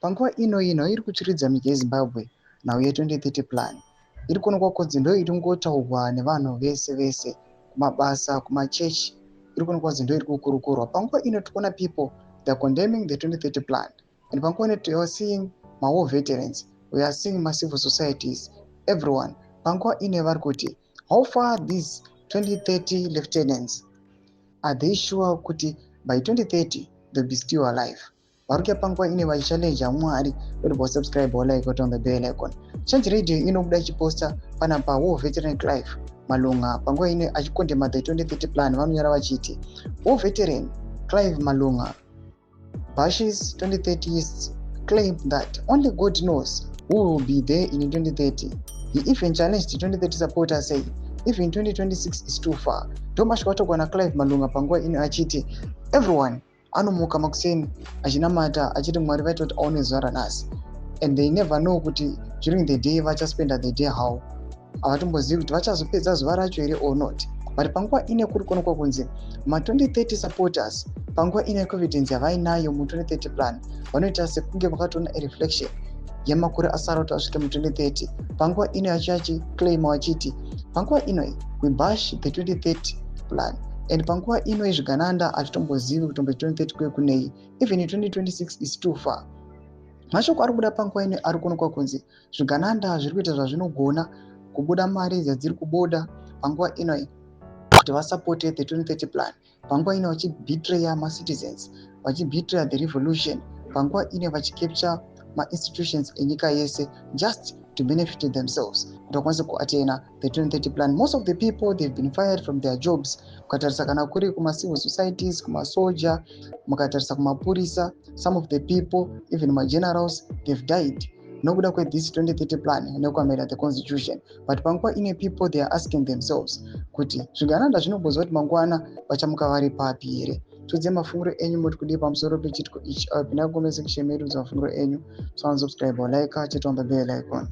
panguva ino iri kuchiridza nyika yeZimbabwe nhau ye2030 plan iri kuonekwa kunzi ndo iri kungotaurwa nevanhu vese kumabasa kumachechi iri kuonekwa kunzi ndo iri kukurukurwa. Panguva ino tikuona people they are condemning the 2030 plan, and panguva ino we are seeing war veterans, we are seeing my civil societies, everyone panguva ino vari kuti how far these 2030 lieutenants are they sure kuti by 2030 they'll be still alive. Varukia panguva ine vachichallenge Mwari kuti subscribe like on the bell icon. Change Radio inobuda chiposta pana pa war veteran Clive Malunga panguva ine achikondema the 2030 plan vanonyara vachiti war veteran Clive Malunga Bash's 2030s claimed that only God knows who will be there in 2030. He even challenged 2030 supporters saying even 2026 is too far. Tomash kwatogwa na Clive Malunga panguva ine achiti everyone anomuka makuseni achinamata achiti Mwari vaita kuti aone zuva ranhasi, and they never know kuti during the day vachaspenda the day how. Avatombozivi kuti vachazopedza zuva racho here or not. But panguva ine kuri kuonekwa kunzi ma 2030 supporters panguva ine confidence yavainayo mu 2030 plan vanoita sekunge vakatoona reflection yamakore asara kuti asvike mu 2030. Panguva ine vachiclaim vachiti panguva ino we bash the 2030 plan, and panguva ino zvigananda hatitombozivi kuti 2030 kwe kunei, even 2026 is too far. Mashoko ari kubuda panguva ino ari kuonekwa kunzi zvigananda zviri kuita zvazvinogona kubuda mari dziri kubuda panguva ino kuti vasupport the 2030 plan. Panguva ino vachibetray ma citizens, vachibetray the revolution, panguva ino vachicapture ma institutions enyika yese just to benefit themselves kuti vakwanise kuatena the 2030 plan. Most of the people they've been fired from their jobs. Mukatarisa kana kuri kuma civil societies, kuma soldier, mukatarisa kuma purisa, some of the people even my generals they've died nokuda kwe this 2030 plan nekuamera the constitution. But panguva ine people they are asking themselves kuti zvigananda zvinombozwa kuti mangwana vachamuka vari papi here. Tudze mafunguro enyu muri kudi pamusoro pechitiko ichi. Pinda comment section medu za mafunguro enyu. Subscribe or like, check on the bell icon.